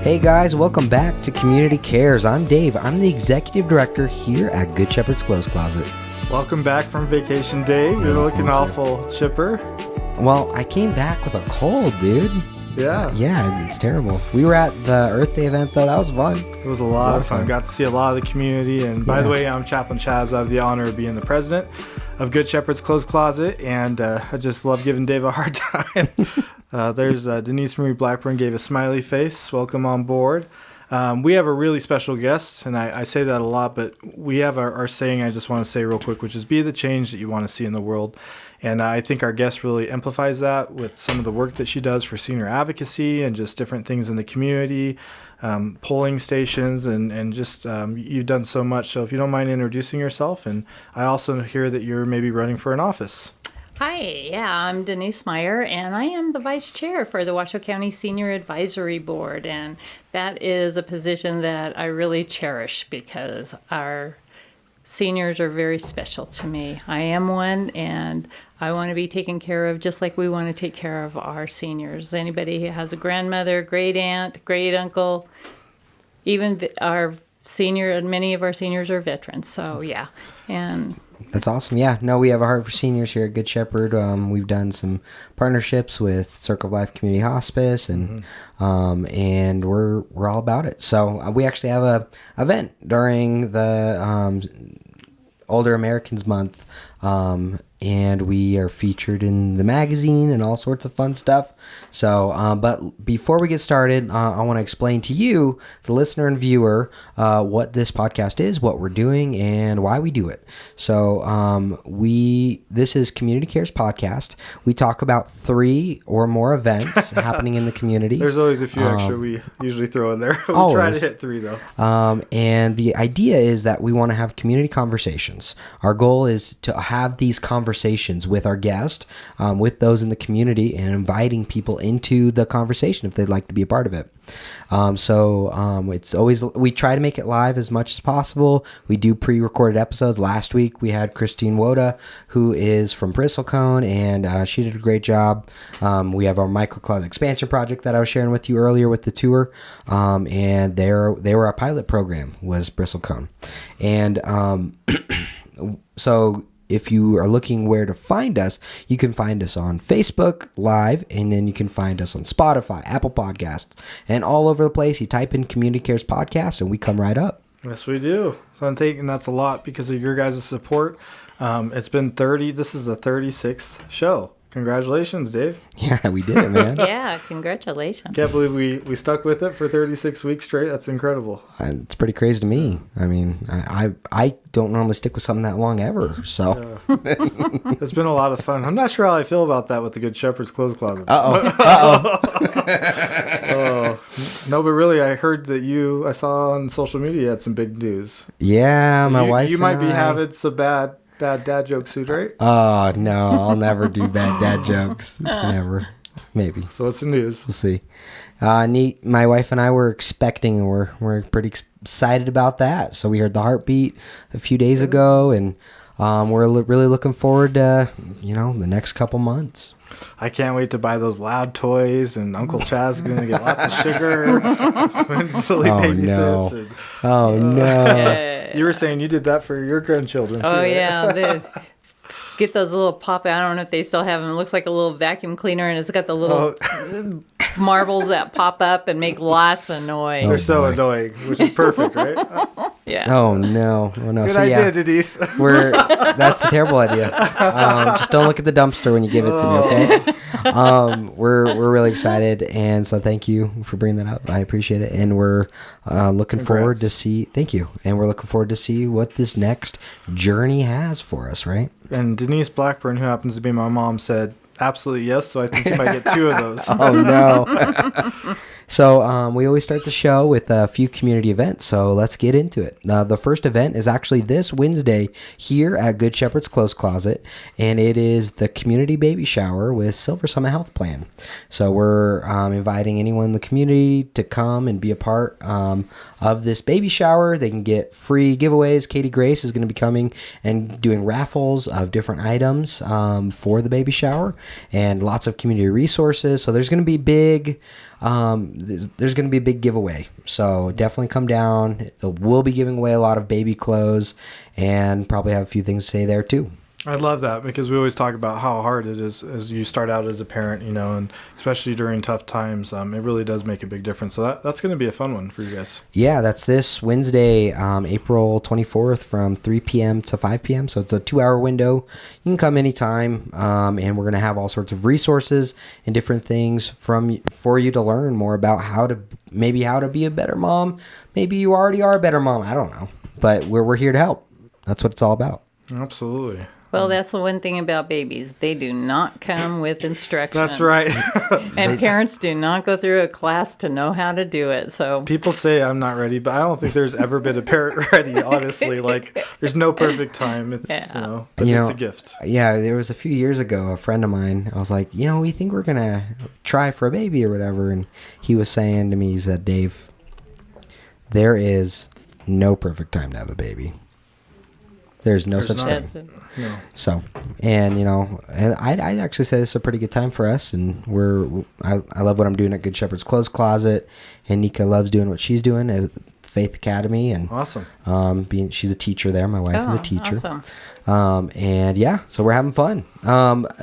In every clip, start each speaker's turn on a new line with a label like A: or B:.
A: Hey guys, welcome back to Community Cares. I'm Dave. I'm the Executive Director here at Good Shepherd's Clothes Closet.
B: Welcome back from vacation, Dave. You're looking awful chipper.
A: Well, I came back with a cold, dude.
B: Yeah.
A: Yeah, it's terrible. We were at the Earth Day event, though. That was fun.
B: It was a lot of fun. Got to see a lot of the community. And by the way, I'm Chaplain Chaz. I have the honor of being the president of Good Shepherd's Clothes Closet. And I just love giving Dave a hard time. There's Denise Myer Blackburn gave a smiley face. Welcome on board. We have a really special guest, and I say that a lot, but we have our saying I just want to say real quick, which is be the change that you want to see in the world. And I think our guest really amplifies that with some of the work that she does for senior advocacy and just different things in the community, polling stations, and just you've done so much. So if you don't mind introducing yourself, and I also hear that you're maybe running for an office.
C: Hi, I'm Denise Myer, and I am the Vice Chair for the Washoe County Senior Advisory Board, and that is a position that I really cherish because our seniors are very special to me. I am one, and I want to be taken care of just like we want to take care of our seniors. Anybody who has a grandmother, great aunt, great uncle, even our senior, and many of our seniors are veterans, so yeah, and...
A: That's awesome. Yeah, no, we have a heart for seniors here at Good Shepherd. We've done some partnerships with Circle of Life Community Hospice, and and we're all about it. So we actually have a event during the Older Americans Month, and we are featured in the magazine and all sorts of fun stuff. So, but before we get started, I want to explain to you, the listener and viewer, what this podcast is, what we're doing, and why we do it. So, this is Community Cares Podcast. We talk about 3 or more events happening in the community.
B: There's always a few extra we usually throw in there. We try to hit 3 though.
A: And the idea is that we want to have community conversations. Our goal is to have these conversations with our guest, with those in the community, and inviting people into the conversation if they'd like to be a part of it. It's always, we try to make it live as much as possible. We do pre-recorded episodes. Last week we had Christine Woda, who is from Bristlecone, and she did a great job. We have our microcloset expansion project that I was sharing with you earlier with the tour, and they were our pilot program was Bristlecone, and so if you are looking where to find us, you can find us on Facebook Live, and then you can find us on Spotify, Apple Podcasts, and all over the place. You type in Community Cares Podcast, and we come right up.
B: Yes, we do. So I'm thinking that's a lot because of your guys' support. It's been 30. This is the 36th show. Congratulations, Dave.
A: Yeah, we did it, man.
C: yeah, congratulations.
B: Can't believe we stuck with it for 36 weeks straight. That's incredible.
A: It's pretty crazy to me. I mean, I don't normally stick with something that long ever, so.
B: It's been a lot of fun. I'm not sure how I feel about that with the Good Shepherd's Clothes Closet.
A: Uh-oh.
B: No, but really, I heard that I saw on social media had some big news.
A: Yeah,
B: so
A: my wife
B: You might be
A: I...
B: having some bad dad jokes soon, right?
A: Oh, no, I'll never do bad dad jokes. Never. Maybe.
B: So what's the news?
A: We'll see. Neat. My wife and I were expecting, and we're pretty excited about that. So we heard the heartbeat a few days ago, and we're really looking forward to, the next couple months.
B: I can't wait to buy those loud toys, and Uncle Chaz is going to get lots of sugar when Lily babysits.
A: No.
B: And,
A: oh, no.
B: You were saying you did that for your grandchildren, too.
C: Oh,
B: right?
C: yeah. Get those little pop, I don't know if they still have them. It looks like a little vacuum cleaner, and it's got the little marbles that pop up and make lots of noise.
B: They're so annoying, which is perfect, right?
C: Yeah.
A: Oh, no. Oh, no.
B: Good
A: So,
B: idea, Denise.
A: That's a terrible idea. Just don't look at the dumpster when you give it to me, okay? We're really excited, and so thank you for bringing that up. I appreciate it, and we're looking forward to see. Thank you, and we're looking forward to see what this next journey has for us, right?
B: And Denise Blackburn, who happens to be my mom, said absolutely yes. So I think you might get 2 of those.
A: Oh no. So we always start the show with a few community events, so let's get into it. The first event is actually this Wednesday here at Good Shepherd's Clothes Closet, and it is the community baby shower with Silver Summit Health Plan. So we're inviting anyone in the community to come and be a part of this baby shower. They can get free giveaways. Katie Grace is going to be coming and doing raffles of different items for the baby shower, and lots of community resources. So there's going to be big there's going to be a big giveaway. So definitely come down. We'll be giving away a lot of baby clothes and probably have a few things to say there too.
B: I love that because we always talk about how hard it is as you start out as a parent, and especially during tough times, it really does make a big difference. So that's going to be a fun one for you guys.
A: Yeah, that's this Wednesday, April 24th from 3 p.m. to 5 p.m. So it's a 2-hour window. You can come anytime, and we're going to have all sorts of resources and different things for you to learn more about how to be a better mom. Maybe you already are a better mom. I don't know, but we're here to help. That's what it's all about.
B: Absolutely.
C: Well, that's the one thing about babies. They do not come with instructions.
B: That's right.
C: And parents do not go through a class to know how to do it. So
B: people say I'm not ready, but I don't think there's ever been a parent ready, honestly. Like, there's no perfect time. It's, but it's a gift.
A: Yeah, there was a few years ago, a friend of mine, I was like, we think we're going to try for a baby or whatever. And he was saying to me, he said, Dave, there is no perfect time to have a baby. There's no such thing.
B: No.
A: So, and and I actually say this is a pretty good time for us, and I love what I'm doing at Good Shepherd's Clothes Closet, and Nika loves doing what she's doing at Faith Academy, and
B: awesome.
A: She's a teacher there. My wife is a teacher.
C: Awesome.
A: And yeah, so we're having fun.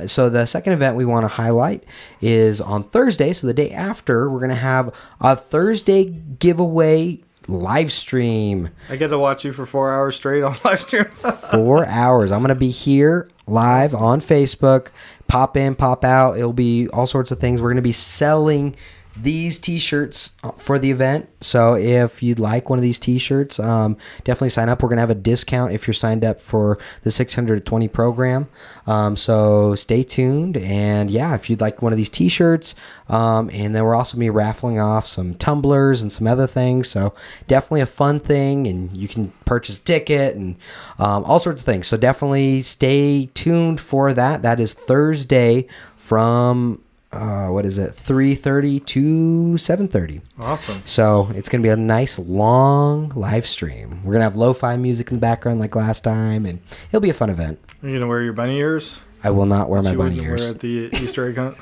A: So the second event we want to highlight is on Thursday. So the day after, we're gonna have a Thursday giveaway live stream.
B: I get to watch you for 4 hours straight on live stream.
A: 4 hours. I'm going to be here live on Facebook. Pop in, pop out. It'll be all sorts of things. We're going to be selling these t-shirts for the event. So if you'd like one of these t-shirts, definitely sign up. We're going to have a discount if you're signed up for the 620 program. So stay tuned. And yeah, if you'd like one of these t-shirts, and then we're also going to be raffling off some tumblers and some other things. So definitely a fun thing, and you can purchase a ticket and all sorts of things. So definitely stay tuned for that. That is Thursday from 3:30 to 7:30.
B: Awesome.
A: So it's going to be a nice long live stream. We're going to have lo-fi music in the background like last time, and it'll be a fun event.
B: Are you going to wear your bunny ears?
A: I will not wear my bunny
B: Wear
A: ears.
B: at the Easter egg hunt?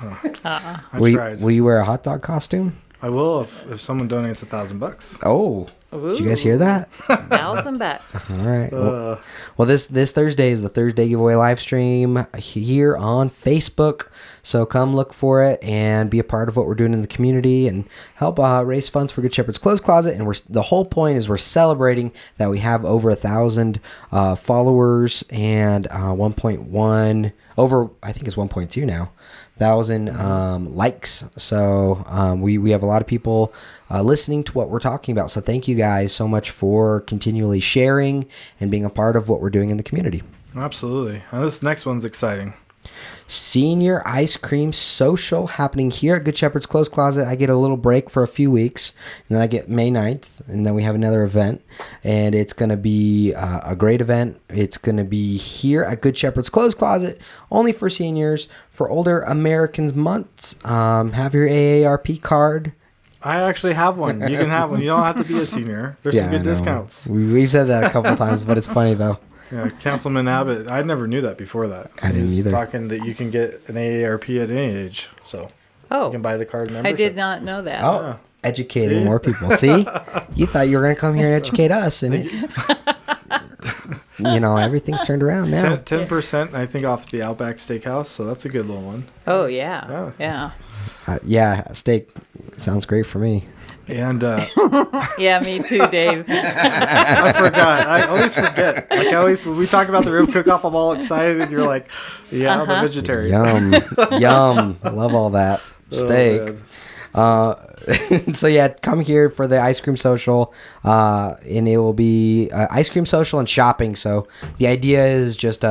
B: Oh.
A: Will you wear a hot dog costume?
B: I will if someone donates $1,000.
A: Oh, did you guys hear that?
C: $1,000.
A: All right. Well, this Thursday is the Thursday giveaway live stream here on Facebook. So come look for it and be a part of what we're doing in the community and help raise funds for Good Shepherd's Clothes Closet. And the whole point is we're celebrating that we have over 1,000 followers and 1.1 over, I think it's 1.2 now. 1,000 likes. So we have a lot of people listening to what we're talking about. So thank you guys so much for continually sharing and being a part of what we're doing in the community.
B: Absolutely. Now, this next one's exciting.
A: Senior Ice Cream Social happening here at Good Shepherd's Clothes Closet. I get a little break for a few weeks, and then I get May 9th, and then we have another event, and it's going to be a great event. It's going to be here at Good Shepherd's Clothes Closet, only for seniors, for Older Americans months. Have your AARP card.
B: I actually have one. You can have one. You don't have to be a senior. There's some good discounts.
A: We've said that a couple times, but it's funny, though.
B: Yeah, Councilman Abbott. I never knew that before that.
A: I didn't either.
B: Talking that you can get an AARP at any age, so you can buy the card membership.
C: I did not know that.
A: Oh, educating more people. See, you thought you were going to come here and educate us, and everything's turned around now.
B: 10%, I think, off the Outback Steakhouse, so that's a good little one.
C: Oh yeah.
A: Steak sounds great for me.
B: And
C: yeah, me too, Dave.
B: I forgot. I always forget. When we talk about the rib cook-off, I'm all excited, and you're like, I'm a vegetarian.
A: Yum. I love all that steak. So yeah, come here for the ice cream social, and it will be ice cream social and shopping. So the idea is just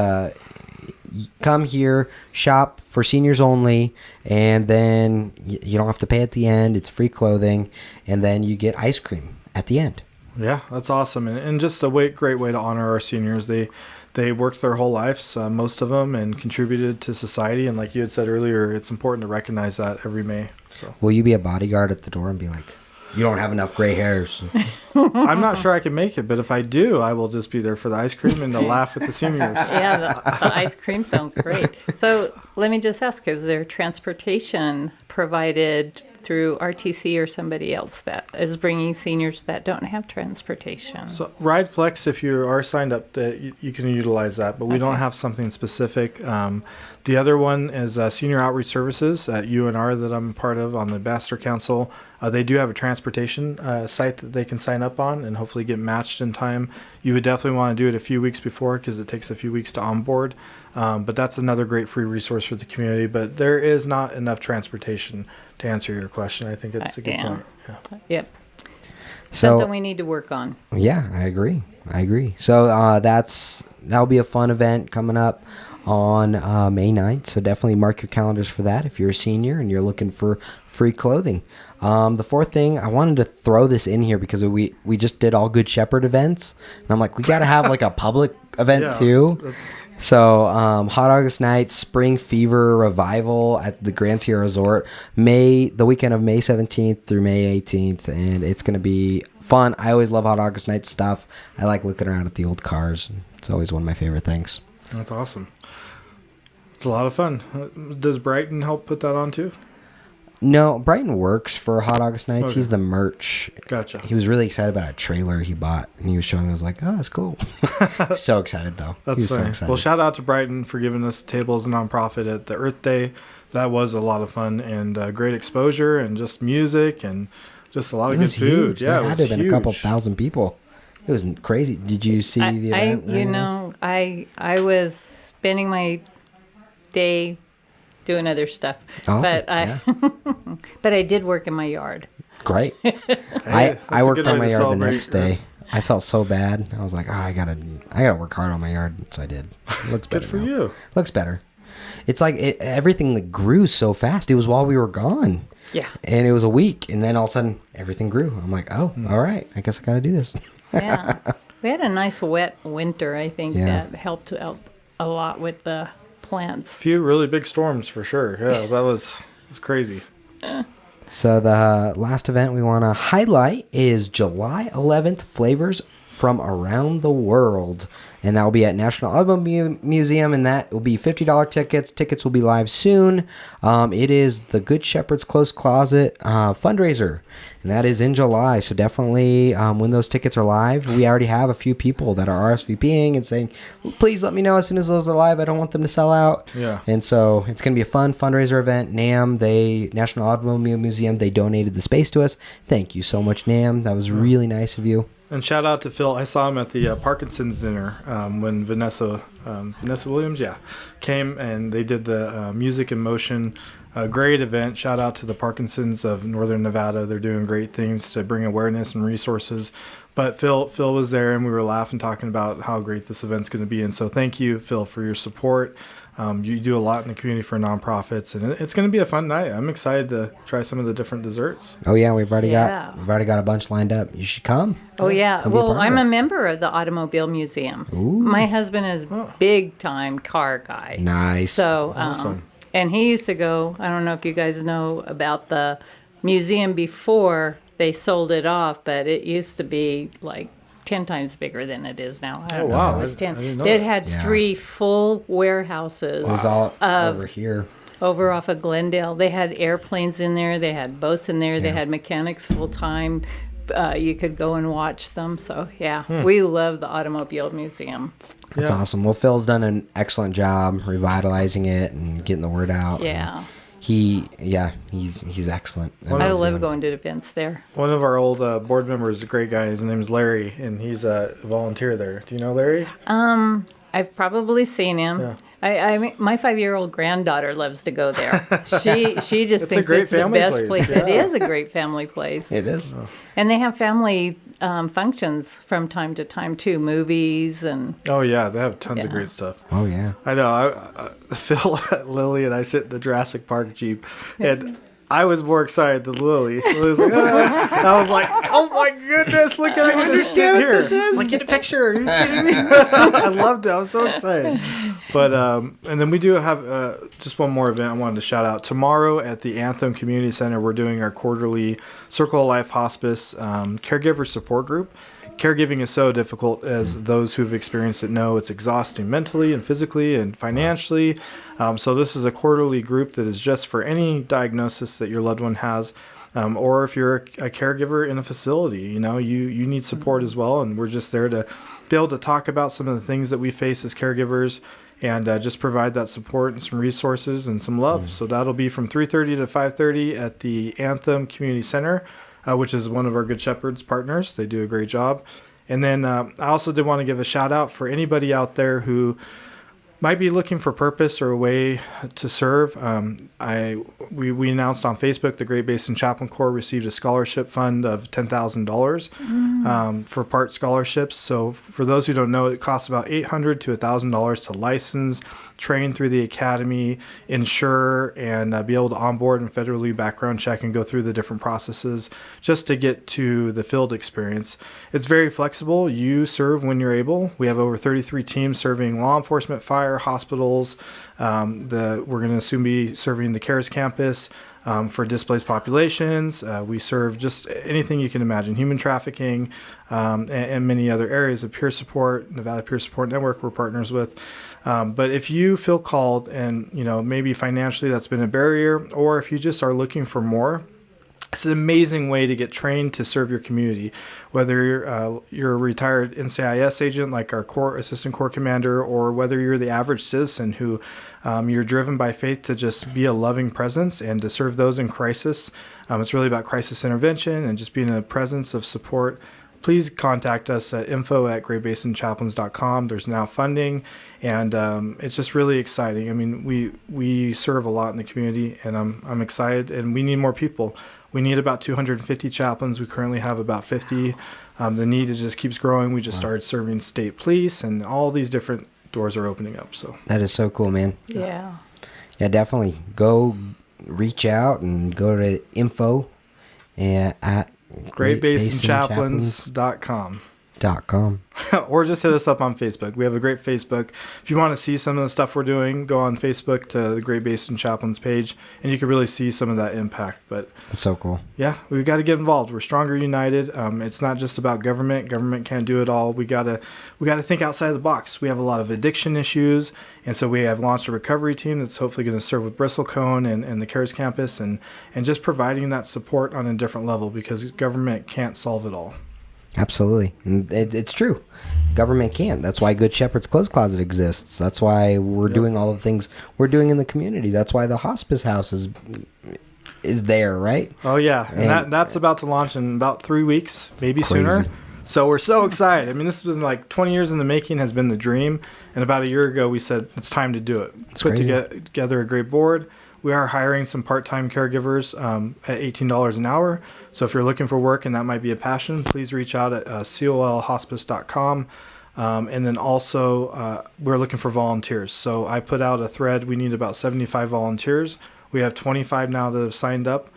A: come here, shop for seniors only, and then you don't have to pay at the end. It's free clothing, and then you get ice cream at the end.
B: Yeah, that's awesome, and just a great way to honor our seniors. They worked their whole lives, most of them, and contributed to society. And like you had said earlier, it's important to recognize that every May. So.
A: Will you be a bodyguard at the door and be like, you don't have enough gray hairs?
B: I'm not sure I can make it, but if I do, I will just be there for the ice cream and to laugh with the seniors.
C: Yeah, the ice cream sounds great. So let me just ask, is there transportation provided through RTC or somebody else that is bringing seniors that don't have transportation.
B: So Ride Flex, if you are signed up, that you can utilize that, but we don't have something specific. The other one is Senior Outreach Services at UNR that I'm a part of on the Ambassador Council. They do have a transportation site that they can sign up on and hopefully get matched in time. You would definitely want to do it a few weeks before because it takes a few weeks to onboard. But that's another great free resource for the community. But there is not enough transportation to answer your question. I think that's a good point. Yeah.
C: Yep.
A: So,
C: Something we need to work on.
A: Yeah, I agree. So that'll be a fun event coming up on May 9th. So definitely mark your calendars for that if you're a senior and you're looking for free clothing. The fourth thing, I wanted to throw this in here because we just did all Good Shepherd events. And I'm like, we got to have like a public event too. So Hot August Night, Spring Fever Revival at the Grand Sierra Resort, the weekend of May 17th through May 18th. And it's going to be fun. I always love Hot August Night stuff. I like looking around at the old cars. It's always one of my favorite things.
B: That's awesome. It's a lot of fun. Does Brighton help put that on too?
A: No, Brighton works for Hot August Nights.
B: Okay.
A: He's the merch.
B: Gotcha.
A: He was really excited about a trailer he bought, and he was showing me. I was like, oh, that's cool. He's so excited, though.
B: That's funny. Well, shout out to Brighton for giving us tables a nonprofit at the Earth Day. That was a lot of fun and great exposure and just music and just a lot of good food.
A: Huge. Yeah, it had to have been a couple thousand people. It was crazy. Did you see the event?
C: I was spending my day doing other stuff.
A: Awesome.
C: But I did work in my yard.
A: Great. I worked on my yard the next day. I felt so bad. I was like, I gotta work hard on my yard. So I did. It looks better.
B: Good for
A: now.
B: you.
A: Looks better. It's like everything that grew so fast. It was while we were gone.
C: Yeah.
A: And it was a week, and then all of a sudden everything grew. I'm like, all right. I guess I gotta do this.
C: Yeah. We had a nice wet winter, I think, that helped out a lot with the plants.
B: A few really big storms for sure. Yeah, that was crazy.
A: So the last event we want to highlight is July 11th, Flavors from Around the World. And that will be at National Automobile Museum, and that will be $50 tickets. Tickets will be live soon. It is the Good Shepherd's Close Closet fundraiser, and that is in July. So definitely when those tickets are live, we already have a few people that are RSVPing and saying, please let me know as soon as those are live. I don't want them to sell out.
B: Yeah.
A: And so it's going to be a fun fundraiser event. NAM, National Automobile Museum, they donated the space to us. Thank you so much, NAM. That was really nice of you.
B: And shout out to Phil. I saw him at the Parkinson's dinner when Vanessa Williams, came, and they did the Music in Motion. Great event. Shout out to the Parkinson's of Northern Nevada. They're doing great things to bring awareness and resources. But Phil was there, and we were laughing, talking about how great this event's going to be. And so thank you, Phil, for your support. You do a lot in the community for nonprofits, and it's going to be a fun night. I'm excited to try some of the different desserts.
A: Oh yeah, we've already got a bunch lined up. You should come.
C: Oh yeah.
A: Come
C: Well, I'm a member of the Automobile Museum.
A: Ooh.
C: My husband is big time car guy.
A: Nice.
C: So
B: Awesome.
C: And he used to go. I don't know if you guys know about the museum before they sold it off, but it used to be like 10 times bigger than it is now. I don't know. It was 10.
B: I didn't know
C: It
B: that.
C: had 3 full warehouses.
A: It was all over here.
C: Over off of Glendale. They had airplanes in there. They had boats in there. They had mechanics full time. You could go and watch them. So, we love the Automobile Museum.
A: That's awesome. Well, Phil's done an excellent job revitalizing it and getting the word out.
C: Yeah.
A: He's excellent.
C: I love going to events there.
B: One of our old board members is a great guy. His name is Larry, and he's a volunteer there. Do you know Larry?
C: I've probably seen him.
B: Yeah.
C: I mean, my 5-year-old granddaughter loves to go there. She just
B: It's a
C: thinks
B: great
C: it's the
B: family
C: best
B: place.
C: place. It is a great family place.
A: It is.
C: And they have family functions from time to time too, movies and.
B: Oh yeah, they have tons of great stuff.
A: Oh yeah.
B: I know. Phil, Lily, and I sit in the Jurassic Park Jeep, and I was more excited than Lily. Lily was like, I was like, oh my goodness, look at me just sit here. Like, get a picture. Are you kidding me? I loved it. I was so excited. But and then we do have just one more event I wanted to shout out. Tomorrow at the Anthem Community Center, we're doing our quarterly Circle of Life Hospice caregiver support group. caregiving is so difficult, as those who've experienced it know. It's exhausting mentally and physically and financially. So this is a quarterly group that is just for any diagnosis that your loved one has. Or if you're a caregiver in a facility, you need support as well. And we're just there to be able to talk about some of the things that we face as caregivers, and just provide that support and some resources and some love. So that'll be from 3:30 to 5:30 at the Anthem Community Center, which is one of our Good Shepherds partners. They do a great job. And then I also did want to give a shout out for anybody out there who might be looking for purpose or a way to serve. We announced on Facebook the Great Basin Chaplain Corps received a scholarship fund of $10,000 for part scholarships. So for those who don't know, it costs about $800 to $1,000 to license, train through the academy, insure, and be able to onboard and federally background check and go through the different processes just to get to the field experience. It's very flexible. You serve when you're able. We have over 33 teams serving law enforcement, fire, hospitals. We're going to soon be serving the CARES campus for displaced populations. We serve just anything you can imagine, human trafficking, and many other areas of peer support. Nevada Peer Support Network we're partners with. But if you feel called and, maybe financially that's been a barrier, or if you just are looking for more, it's an amazing way to get trained to serve your community, whether you're a retired NCIS agent like our assistant corps commander, or whether you're the average citizen who you're driven by faith to just be a loving presence and to serve those in crisis. It's really about crisis intervention and just being a presence of support. Please contact us at info@greatbasinchaplains.com. There's now funding, and it's just really exciting. I mean, we serve a lot in the community, and I'm excited, and we need more people. We need about 250 chaplains. We currently have about 50. The need just keeps growing. We just started serving state police, and all these different doors are opening up. So
A: that is so cool, man.
C: Yeah.
A: Yeah, definitely. Go reach out and go to info at
B: greatbasinchaplains.com. Or just hit us up on Facebook. We have a great Facebook. If you want to see some of the stuff we're doing, go on Facebook to the Great Basin Chaplains page, and you can really see some of that impact. But
A: that's so cool.
B: Yeah, we've got to get involved. We're stronger united. It's not just about government. Government can't do it all. We gotta think outside the box. We have a lot of addiction issues, and so we have launched a recovery team that's hopefully going to serve with Bristlecone and the CARES campus, and just providing that support on a different level, because government can't solve it all.
A: Absolutely. And it's true. Government can't. That's why Good Shepherd's Clothes Closet exists. That's why we're doing all the things we're doing in the community. That's why the hospice house is there, right?
B: Oh, yeah. And that's about to launch in about 3 weeks, maybe sooner. So we're so excited. I mean, this has been like 20 years in the making, has been the dream. And about a year ago, we said, it's time to do it. Let's put together a great board. We are hiring some part-time caregivers at $18 an hour. So if you're looking for work and that might be a passion, please reach out at colhospice.com. And then also, we're looking for volunteers. So I put out a thread. We need about 75 volunteers. We have 25 now that have signed up.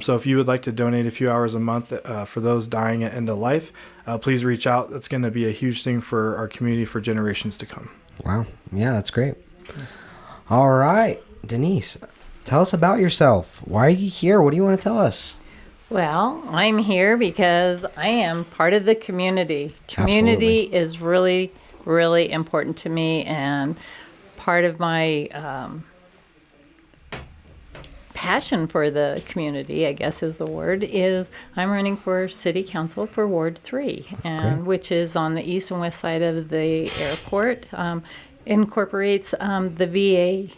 B: So if you would like to donate a few hours a month for those dying at end of life, please reach out. That's going to be a huge thing for our community for generations to come.
A: Wow. Yeah, that's great. All right, Denise, tell us about yourself. Why are you here? What do you want to tell us?
C: Well, I'm here because I am part of the community. Community is really, really important to me, and part of my passion for the community, I guess is the word, is I'm running for city council for Ward 3, and which is on the east and west side of the airport. Incorporates the VA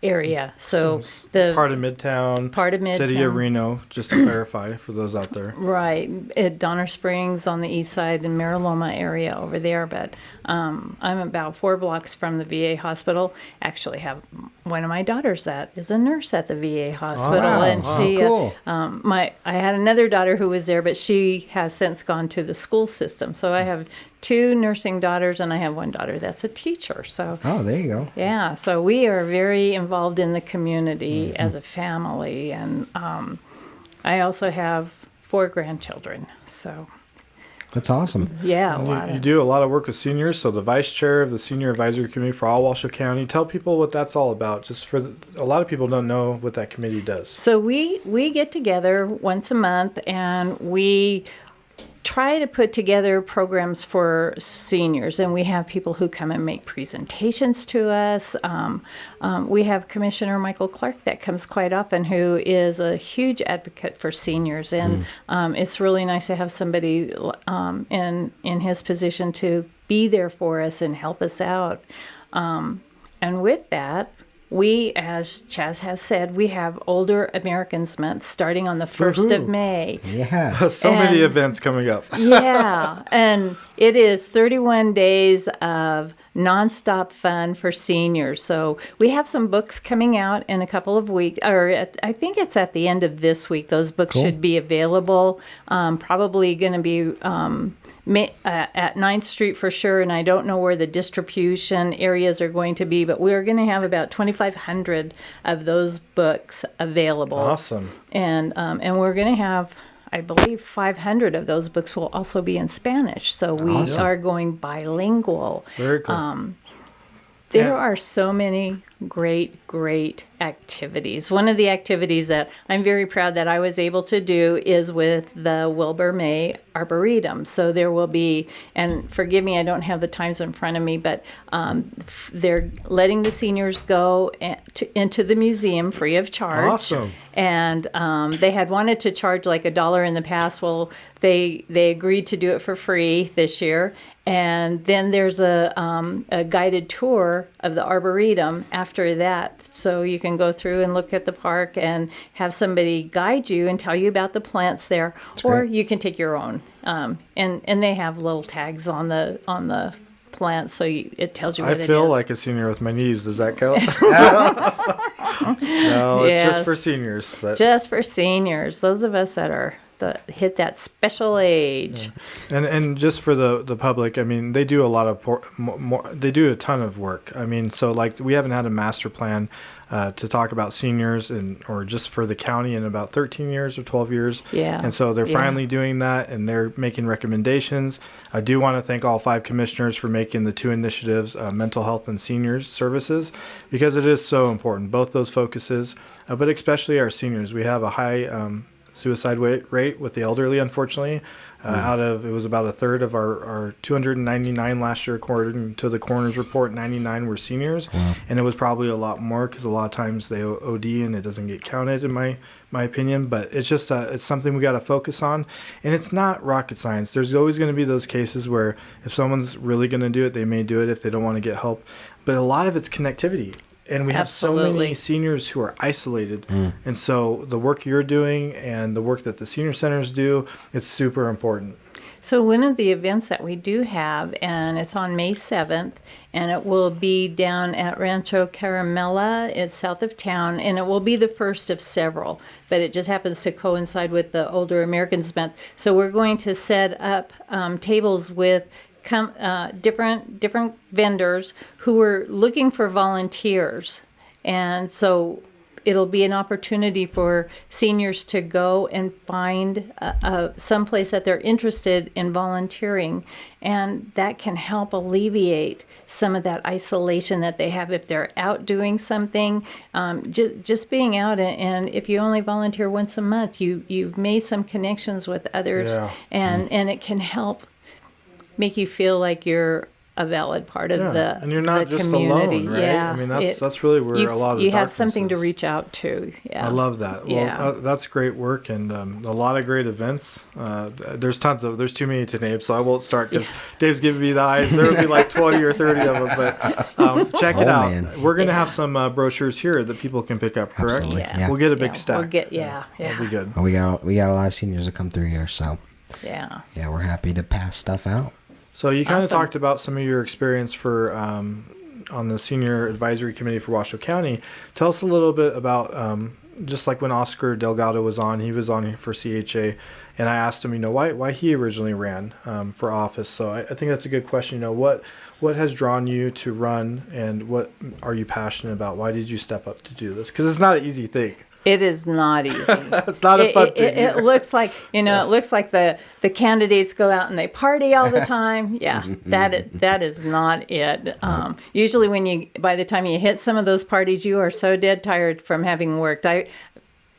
C: area. So the
B: part of Midtown, City of Reno, just to clarify for those out there.
C: Right. At Donner Springs on the east side and Mariloma area over there. But I'm about 4 blocks from the VA hospital. Actually have one of my daughters that is a nurse at the VA hospital.
A: Wow.
C: And she,
A: cool.
C: I had another daughter who was there, but she has since gone to the school system. So I have 2 nursing daughters, and I have 1 daughter that's a teacher. So
A: there you go.
C: Yeah, so we are very involved in the community as a family, and I also have 4 grandchildren. So
A: that's awesome.
C: Yeah,
B: you do a lot of work with seniors. So the vice chair of the Senior Advisory Committee for all Washoe County. Tell people what that's all about. Just for a lot of people don't know what that committee does.
C: So we get together once a month, and we try to put together programs for seniors, and we have people who come and make presentations to us. We have Commissioner Michael Clark that comes quite often, who is a huge advocate for seniors, and it's really nice to have somebody in his position to be there for us and help us out. And with that, we, as Chaz has said, we have Older Americans Month starting on the 1st of May.
A: Yeah.
B: So many events coming up.
C: Yeah, and it is 31 days of nonstop fun for seniors. So we have some books coming out in a couple of weeks, I think it's at the end of this week. Those books should be available. Probably going to be at 9th Street for sure, and I don't know where the distribution areas are going to be, but we're going to have about 2,500 of those books available.
B: Awesome. And
C: we're going to have, I believe, 500 of those books will also be in Spanish. So we are going bilingual.
B: Very cool.
C: There are so many great activities. One of the activities that I'm very proud that I was able to do is with the Wilbur May Arboretum. So there will be, and forgive me, I don't have the times in front of me, but they're letting the seniors go into the museum free of charge.
B: Awesome.
C: And they had wanted to charge like $1 in the past. Well, they agreed to do it for free this year. And then there's a guided tour of the Arboretum after that. So you can go through and look at the park and have somebody guide you and tell you about the plants there. Or you can take your own. And they have little tags on the plants, so it tells you what it is.
B: I feel like a senior with my knees. Does that count? No, it's just for seniors. But.
C: Just for seniors. Those of us that hit that special age.
B: Yeah. And just for the public, I mean, they do a lot of they do a ton of work. I mean, so like we haven't had a master plan to talk about seniors or just for the county in about 13 years or 12 years.
C: Yeah.
B: And so they're finally doing that, and they're making recommendations. I do want to thank all 5 commissioners for making the 2 initiatives, mental health and seniors services, because it is so important, both those focuses, but especially our seniors. We have a high suicide rate with the elderly, unfortunately. It was about a third of our 299 last year, according to the coroner's report. 99 were seniors, and it was probably a lot more because a lot of times they OD and it doesn't get counted, in my opinion. But it's just it's something we got to focus on, and it's not rocket science. There's always going to be those cases where if someone's really going to do it, they may do it if they don't want to get help. But a lot of it's connectivity. And we have so many seniors who are isolated. And so the work you're doing and the work that the senior centers do, it's super important.
C: So one of the events that we do have, and it's on May 7th, and it will be down at Rancho Caramella. It's south of town, and it will be the first of several, but it just happens to coincide with the Older Americans Month. So we're going to set up tables with different vendors who are looking for volunteers, and so it'll be an opportunity for seniors to go and find some place that they're interested in volunteering, and that can help alleviate some of that isolation that they have if they're out doing something. Just being out, and if you only volunteer once a month, you've made some connections with others, and it can help make you feel like you're a valid part of the
B: and you're not just
C: community.
B: alone, right?
C: Yeah,
B: I mean, that's really where a lot of the
C: you have
B: darkness
C: something to
B: is.
C: reach out to. Yeah,
B: I love that. Well, that's great work, and a lot of great events. There's too many to name, so I won't start because Dave's giving me the eyes. There will be like 20 or 30 of them, but check it out. Man. We're gonna have some brochures here that people can pick up. Correct?
A: Absolutely. Yeah.
B: We'll get a big stack.
C: That'll
B: be good.
A: We got a lot of seniors that come through here, so we're happy to pass stuff out.
B: So you kind of talked about some of your experience for on the Senior Advisory Committee for Washoe County. Tell us a little bit about just like when Oscar Delgado was on, he was on for CHA, and I asked him, why he originally ran for office. So I think that's a good question. What has drawn you to run, and what are you passionate about? Why did you step up to do this? Because it's not an easy thing.
C: It is not easy.
B: It's not a fun thing.
C: It looks like, it looks like the candidates go out and they party all the time. Yeah, that is not it. Usually by the time you hit some of those parties, you are so dead tired from having worked.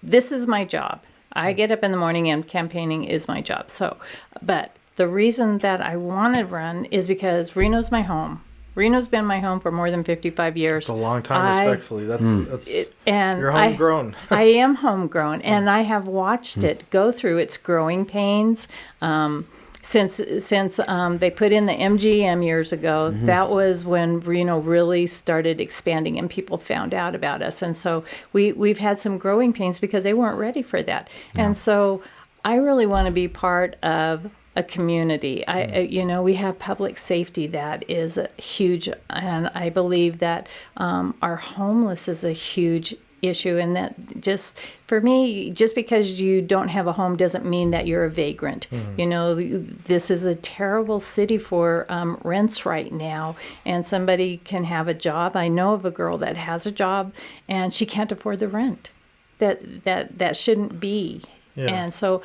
C: This is my job. I get up in the morning and campaigning is my job. So, but the reason that I want to run is because Reno's my home. Reno's been my home for more than 55 years.
B: It's a long time, respectfully.
C: And
B: you're homegrown.
C: I am homegrown, and I have watched it go through its growing pains. Since they put in the MGM years ago, that was when Reno really started expanding and people found out about us. And so we've had some growing pains because they weren't ready for that. No. And so I really want to be part of a community. We have public safety that is huge, and I believe that our homeless is a huge issue, and that just for me, just because you don't have a home doesn't mean that you're a vagrant. This is a terrible city for rents right now, and somebody can have a job. I know of a girl that has a job and she can't afford the rent. That shouldn't be. Yeah. And so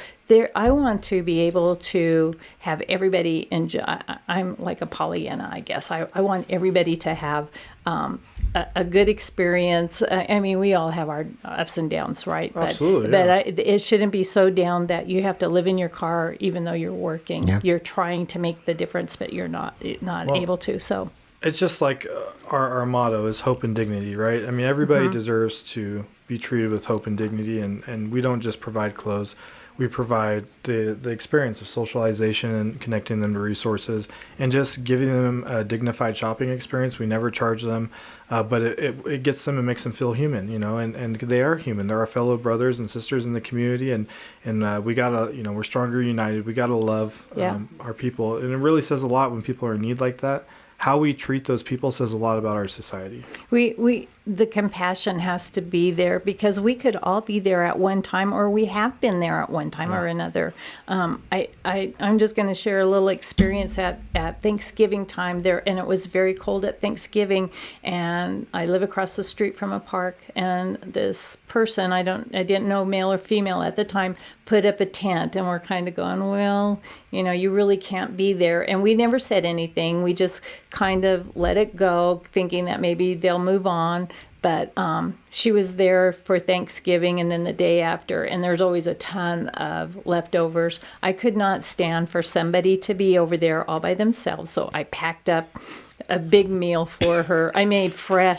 C: I want to be able to have everybody enjoy. I'm like a Pollyanna, I guess. I want everybody to have a good experience. I mean, we all have our ups and downs, right?
B: Absolutely.
C: But it shouldn't be so down that you have to live in your car even though you're working. Yeah. You're trying to make the difference, but you're not able to. So
B: it's just like our motto is hope and dignity, right? I mean, everybody deserves to be treated with hope and dignity, and we don't just provide clothes. We provide the experience of socialization and connecting them to resources and just giving them a dignified shopping experience. We never charge them, but it gets them and makes them feel human, and they are human. They're our fellow brothers and sisters in the community, and we gotta, we're stronger united. We gotta love our people, and it really says a lot when people are in need like that. How we treat those people says a lot about our society.
C: The compassion has to be there because we could all be there at one time, or we have been there at one time or another. I'm just going to share a little experience at Thanksgiving time there, and it was very cold at Thanksgiving, and I live across the street from a park, and this person, I didn't know male or female at the time, put up a tent, and we're kind of going, well, you really can't be there. And we never said anything. We just kind of let it go, thinking that maybe they'll move on. But she was there for Thanksgiving and then the day after, and there's always a ton of leftovers. I could not stand for somebody to be over there all by themselves, so I packed up a big meal for her. I made fresh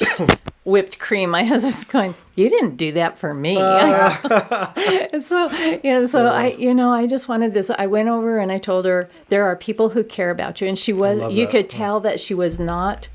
C: whipped cream. My husband's going, "You didn't do that for me." And so I just wanted this. I went over and I told her, there are people who care about you, and she was. You could tell that she was not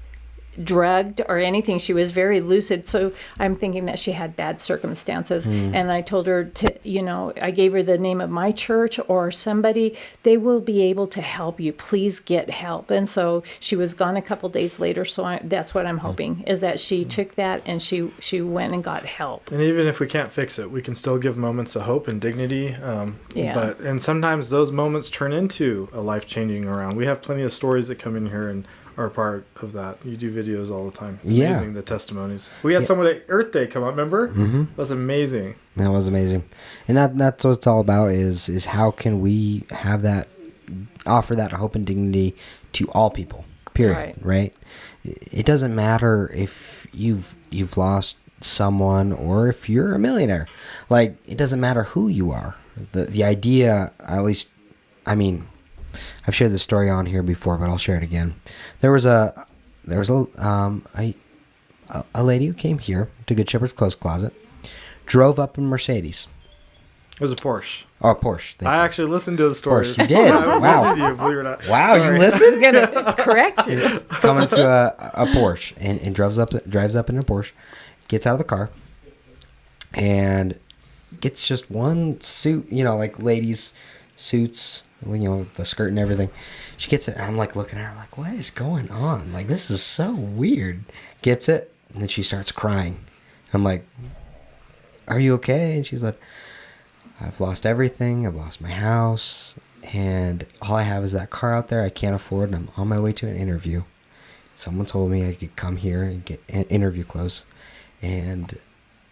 C: drugged or anything. She was very lucid. So I'm thinking that she had bad circumstances. And I told her to, I gave her the name of my church or somebody. They will be able to help you. Please get help. And so she was gone a couple days later. So that's what I'm hoping is that she took that and she went and got help.
B: And even if we can't fix it, we can still give moments of hope and dignity. And sometimes those moments turn into a life changing around. We have plenty of stories that come in here and are part of that. You do videos all the time. It's amazing, the testimonies. We had someone at Earth Day come up, remember? That was amazing.
A: That was amazing. And that's what it's all about is how can we have that, offer that hope and dignity to all people, period, right? It doesn't matter if you've lost someone or if you're a millionaire. Like, it doesn't matter who you are. The idea, at least, I mean, I've shared this story on here before, but I'll share it again. There was a lady who came here to Good Shepherd's Clothes Closet, drove up in Mercedes.
B: It was a Porsche.
A: Oh, a Porsche.
B: I actually listened to the story.
A: Porsche, you did?
B: I was listening to you, believe it or not.
A: Wow,
B: Sorry.
A: you listened?
C: I'm gonna correct you.
A: Coming to a Porsche and drives up in a Porsche, gets out of the car, and gets just one suit, like ladies' suits. The skirt and everything. She gets it, and I'm like looking at her like, what is going on? Like, this is so weird. Gets it, and then she starts crying. I'm like, are you okay? And she's like, I've lost everything. I've lost my house, and all I have is that car out there I can't afford, and I'm on my way to an interview. Someone told me I could come here and get interview clothes, and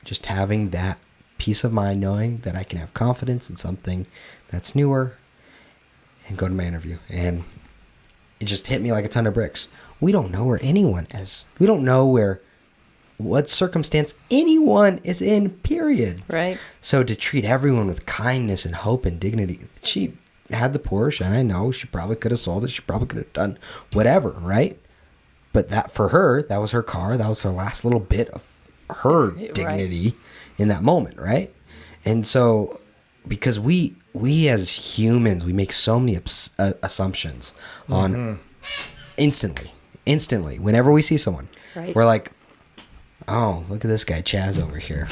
A: just having that peace of mind knowing that I can have confidence in something that's newer and go to my interview. And it just hit me like a ton of bricks. We don't know where anyone is. We don't know where what circumstance anyone is in, period.
C: Right.
A: So to treat everyone with kindness and hope and dignity, she had the Porsche, and I know she probably could have sold it. She probably could have done whatever, right? But that, for her, that was her car. That was her last little bit of her dignity in that moment, right? And so, because we as humans, we make so many assumptions on instantly. Whenever we see someone, we're like, oh, look at this guy Chaz over here.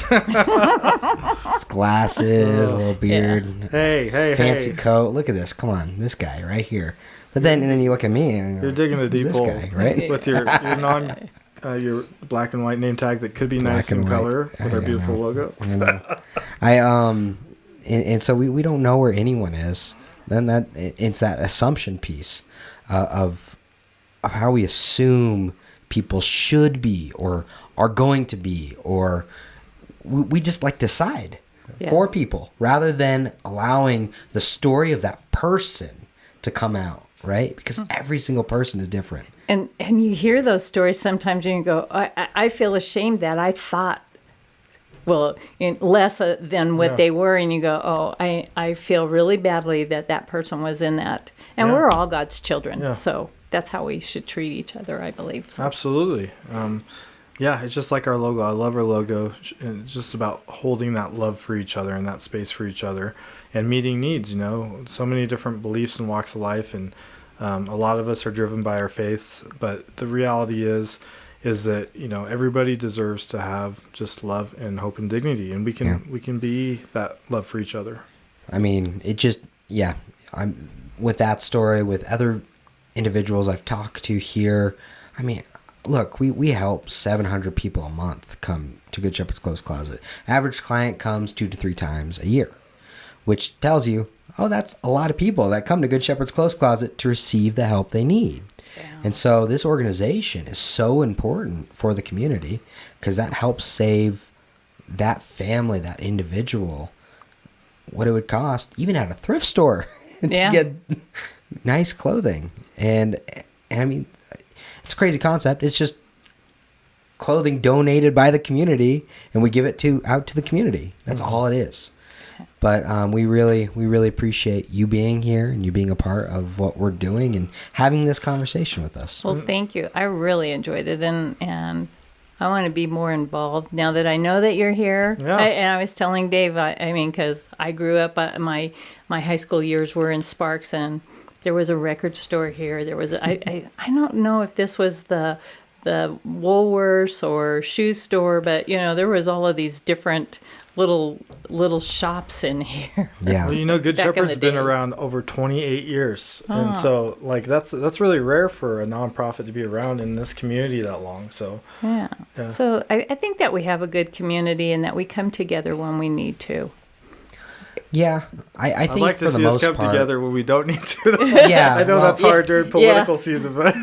A: Glasses, little beard, fancy coat. Look at this. Come on, this guy right here. But then, and then you look at me, and
B: you're digging a deep hole,
A: guy, right?
B: With your your black and white name tag that could be nice in color with our beautiful logo.
A: I know. And so we don't know where anyone is. Then it's that assumption piece of how we assume people should be or are going to be, or we just like decide for people rather than allowing the story of that person to come out, right? Because every single person is different.
C: And you hear those stories sometimes and you go, I feel ashamed that I thought, well, less than what they were. And you go, oh, I feel really badly that person was in that. And we're all God's children. Yeah. So that's how we should treat each other, I believe. So.
B: Absolutely. It's just like our logo. I love our logo. And it's just about holding that love for each other and that space for each other and meeting needs, so many different beliefs and walks of life. And a lot of us are driven by our faiths, but the reality is that everybody deserves to have just love and hope and dignity, and we can be that love for each other.
A: I mean, I'm with that story, with other individuals I've talked to here. I mean, look, we help 700 people a month come to Good Shepherd's Clothes Closet. Average client comes 2 to 3 times a year, which tells you, oh, that's a lot of people that come to Good Shepherd's Clothes Closet to receive the help they need. Yeah. And so this organization is so important for the community because that helps save that family, that individual, what it would cost, even at a thrift store, to get nice clothing. And I mean, it's a crazy concept. It's just clothing donated by the community, and we give it out to the community. That's all it is. But we really appreciate you being here and you being a part of what we're doing and having this conversation with us.
C: Well, thank you. I really enjoyed it, and I want to be more involved now that I know that you're here. Yeah. And I was telling Dave, I mean, because I grew up, my high school years were in Sparks, and there was a record store here. There was I don't know if this was the Woolworths or shoe store, but there was all of these different little shops in here.
A: Yeah.
B: Well, Good Shepherd's been around over 28 years. Oh. And so that's really rare for a nonprofit to be around in this community that long. So
C: yeah. So I think that we have a good community and that we come together when we need to.
A: Yeah, I think
B: like to
A: for the
B: see
A: most
B: us come
A: part,
B: together when we don't need to.
A: Yeah,
B: I know that's hard during political season, but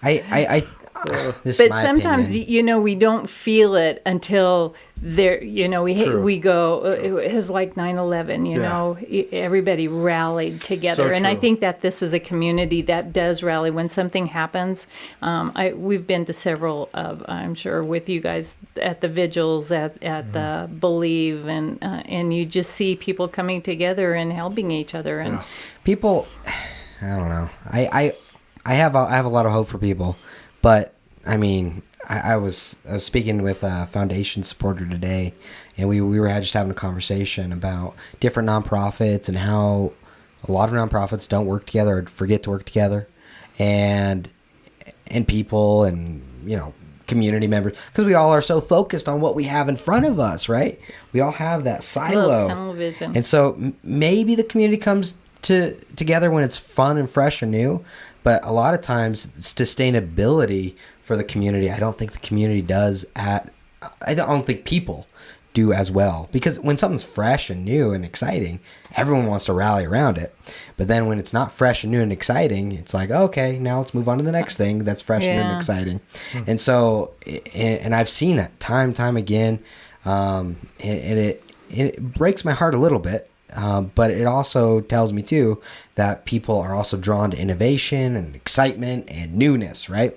C: yeah.
A: But
C: sometimes
A: opinion.
C: We don't feel it until there. We go. It was like 9/11. Everybody rallied together,
B: So
C: and
B: true.
C: I think that this is a community that does rally when something happens. We've been to several of, I'm sure, with you guys at the vigils, at the Believe, and you just see people coming together and helping each other, and
A: people. I don't know. I have a lot of hope for people. But I mean, I was speaking with a foundation supporter today, and we were just having a conversation about different nonprofits and how a lot of nonprofits don't work together or forget to work together, and people and community members, because we all are so focused on what we have in front of us, right? We all have that silo,
C: tunnel vision.
A: And so maybe the community comes together when it's fun and fresh and new. But a lot of times, sustainability for the community, I don't think the community does I don't think people do as well. Because when something's fresh and new and exciting, everyone wants to rally around it. But then when it's not fresh and new and exciting, it's like, okay, now let's move on to the next thing that's fresh and new and exciting. And so, and I've seen that time again, and it breaks my heart a little bit. But it also tells me, too, that people are also drawn to innovation and excitement and newness, right?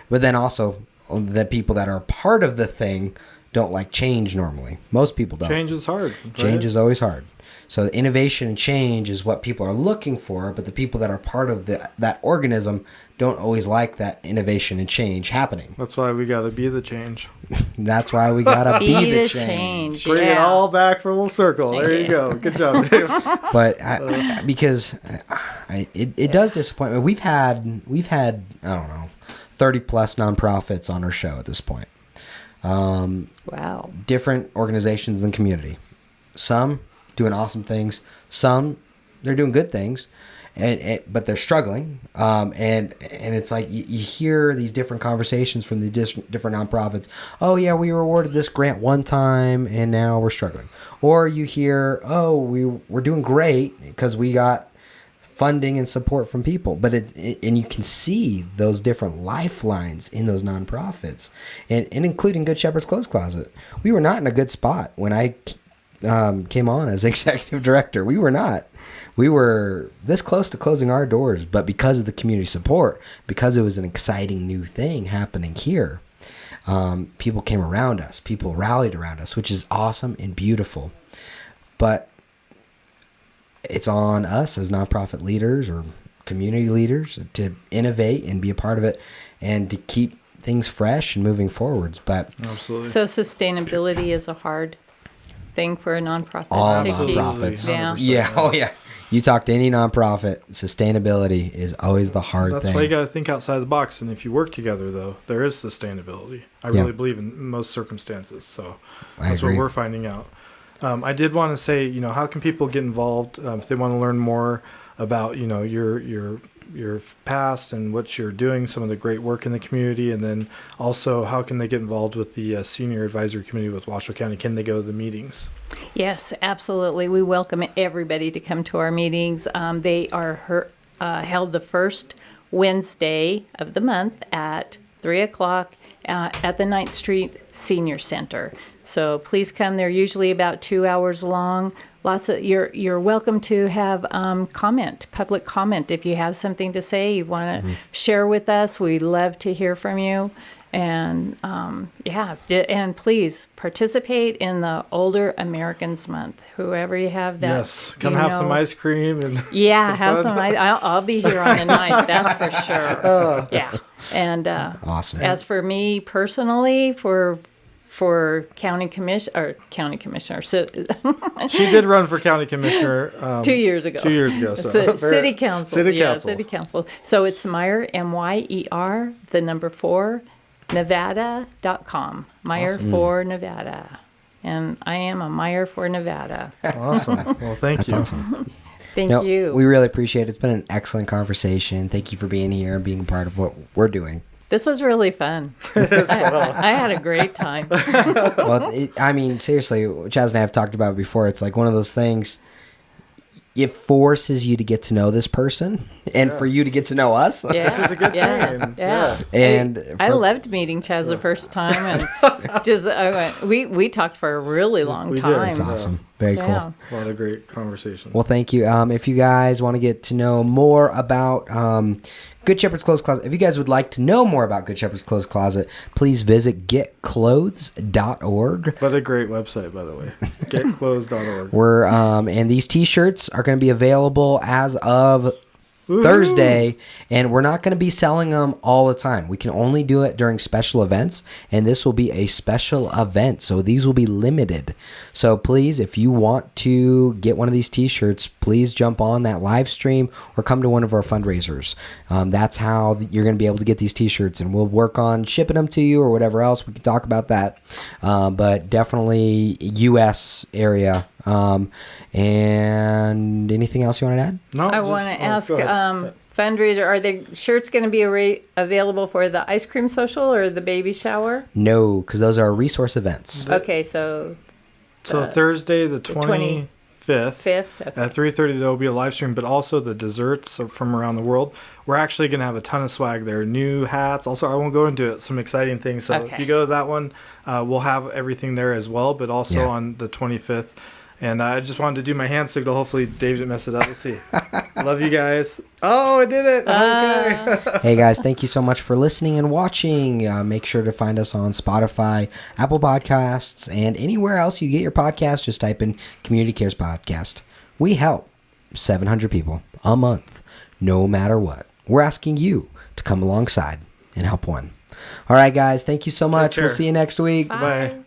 A: But then also, the people that are part of the thing don't like change normally. Most people don't.
B: Change is hard. Right?
A: Change is always hard. So innovation and change is what people are looking for, but the people that are part of that organism don't always like that innovation and change happening.
B: That's why we got to be the change.
A: That's why we got to be the change.
B: Bring it all back for a little circle. There you go. Good job, Dave.
A: But because it does disappoint me. We've had I don't know 30 plus nonprofits on our show at this point.
C: Wow. Different
A: organizations and community. Some doing awesome things. Some they're doing good things, but they're struggling. And it's like you hear these different conversations from the different nonprofits. Oh yeah, we were awarded this grant one time, and now we're struggling. Or you hear, oh, we're doing great because we got funding and support from people. But and you can see those different lifelines in those nonprofits, and including Good Shepherd's Clothes Closet. We were not in a good spot when I came on as executive director. We were not. We were this close to closing our doors, but because of the community support, because it was an exciting new thing happening here, people came around us. People rallied around us, which is awesome and beautiful. But it's on us as nonprofit leaders or community leaders to innovate and be a part of it and to keep things fresh and moving forwards. But
B: absolutely.
C: So sustainability is a hard thing for a nonprofit.
A: All
C: to
A: nonprofits.
C: keep.
A: Yeah. Oh yeah. You talk to any nonprofit, sustainability is always the hard thing.
B: That's why you got to think outside the box. And if you work together, though, there is sustainability. I really believe in most circumstances. So that's what we're finding out. I did want to say, how can people get involved if they want to learn more about, your past and what you're doing, some of the great work in the community, and then also how can they get involved with the senior advisory committee with Washoe County? Can they go to the meetings?
C: Yes, absolutely. We welcome everybody to come to our meetings. They are held the first Wednesday of the month at 3 o'clock at the 9th Street Senior Center. So please come. They're usually about 2 hours long. You're welcome to have public comment. If you have something to say, you want to share with us, we'd love to hear from you. And and please participate in the Older Americans Month. Whoever you have that.
B: Yes, come have some ice cream and
C: have some ice. I'll be here on the 9th, that's for sure. Yeah, and
A: awesome.
C: As for me personally, for county commissioner. So
B: she did run for county commissioner
C: 2 years ago.
B: 2 years ago. So
C: city council. City council. So it's Myer, MYER, 4, Nevada.com. Myer for Nevada. And I am a Myer for Nevada.
B: Awesome. Well, thank you.
A: Awesome.
C: Thank you.
A: We really appreciate it. It's been an excellent conversation. Thank you for being here and being a part of what we're doing.
C: This was really fun. I had a great time.
A: Well, seriously, Chaz and I have talked about it before. It's like one of those things. It forces you to get to know this person and for you to get to know us.
B: Yeah. This is a good thing.
C: Yeah.
A: And
C: I loved meeting Chaz the first time. And we talked for a really long time.
A: That's awesome. Very cool.
B: A lot of great conversations.
A: Well, thank you. If you guys want to get to know more about Good Shepherd's Clothes Closet, if you guys would like to know more about Good Shepherd's Clothes Closet, please visit getclothes.org.
B: What a great website, by the way. Getclothes.org.
A: And these t-shirts are going to be available as of Thursday, and we're not going to be selling them all the time. We can only do it during special events, and this will be a special event, so these will be limited. So please, if you want to get one of these t-shirts, please jump on that live stream or come to one of our fundraisers. That's how you're going to be able to get these t-shirts, and we'll work on shipping them to you or whatever else. We can talk about that, but definitely U.S. area. And anything else you want to add?
C: No, I want to ask, fundraiser, are the shirts going to be available for the ice cream social or the baby shower?
A: No, because those are resource events.
C: Okay, so
B: Thursday the 25th
C: okay.
B: At 3:30 there will be a live stream, but also the desserts from around the world. We're actually going to have a ton of swag there, new hats. Also, I won't go into it, some exciting things. So if you go to that one, we'll have everything there as well, but also on the 25th. And I just wanted to do my hand signal. Hopefully Dave didn't mess it up. Let's see. Love you guys. Oh, I did it. Okay.
A: Hey guys, thank you so much for listening and watching. Make sure to find us on Spotify, Apple Podcasts, and anywhere else you get your podcast. Just type in Community Cares Podcast. We help 700 people a month, no matter what. We're asking you to come alongside and help one. All right, guys, thank you so much. We'll see you next week.
C: Bye.
B: Bye.